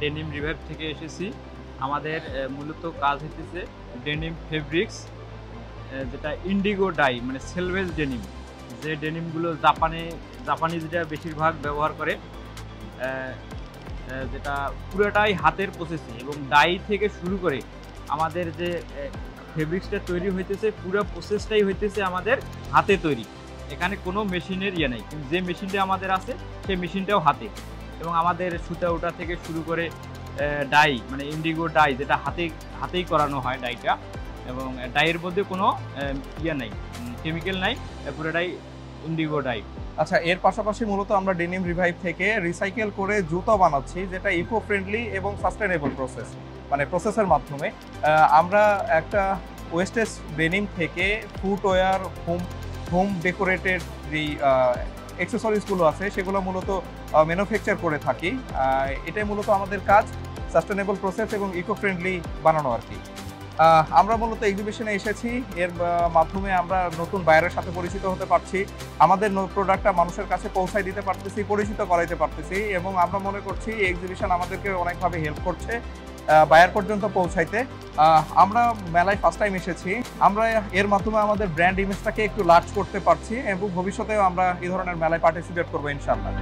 Denim revive থেকে এসেছি। আমাদের মূলত কাজ হইতেছে ডেনিম ফেব্রিক্স, যেটা ইন্ডিগো ডাই মানে সেলভেজ ডেনিম, যে ডেনিমগুলো জাপানিজরা বেশিরভাগ ব্যবহার করে, যেটা পুরোটাই হাতের প্রসেসিং এবং ডাই থেকে শুরু করে আমাদের যে ফেব্রিক্সটা তৈরি হইতেছে পুরো প্রসেসটাই হইতেছে আমাদের হাতে তৈরি। এখানে কোনো মেশিনের ইয়ে নেই, কিন্তু যে মেশিনটা আমাদের আছে সেই মেশিনটাও হাতে। এবং আমাদের সুতা ওটা থেকে শুরু করে ডাই মানে ইন্ডিগো ডাই, যেটা হাতেই করানো হয় ডাইটা, এবং ডাইয়ের মধ্যে কোনো ইয়ে নাই, কেমিক্যাল নাই, পুরোটাই ইন্ডিগো ডাই। আচ্ছা, এর পাশাপাশি মূলত আমরা ডেনিম রিভাইভ থেকে রিসাইকেল করে জুতো বানাচ্ছি, যেটা ইকো ফ্রেন্ডলি এবং সাস্টেনেবল প্রসেসের মাধ্যমে আমরা একটা ওয়েস্টেজ ডেনিম থেকে ফুটওয়্যার, হোম ডেকোরেটেড যে অ্যাক্সেসরিজগুলো আছে সেগুলো মূলত ম্যানুফ্যাকচার করে থাকি। এটাই মূলত আমাদের কাজ, সাস্টেনেবল প্রসেস এবং ইকো ফ্রেন্ডলি বানানো আর কি। আমরা মূলত এক্সিবিশনে এসেছি, এর মাধ্যমে আমরা নতুন বায়ারের সাথে পরিচিত হতে পারছি, আমাদের প্রোডাক্টটা মানুষের কাছে পৌঁছায় দিতে পারতেছি, পরিচিত করাইতে পারতেছি, এবং আমরা মনে করছি এই এক্সিবিশন আমাদেরকে অনেকভাবে হেল্প করছে বায়ার পর্যন্ত পৌঁছাইতে। আমরা মেলায় ফার্স্ট টাইম এসেছি, আমরা এর মাধ্যমে আমাদের ব্র্যান্ড ইমেজটাকে একটু লার্জ করতে পারছি এবং ভবিষ্যতেও আমরা এই ধরনের মেলায় পার্টিসিপেট করবো ইনশাআল্লাহ।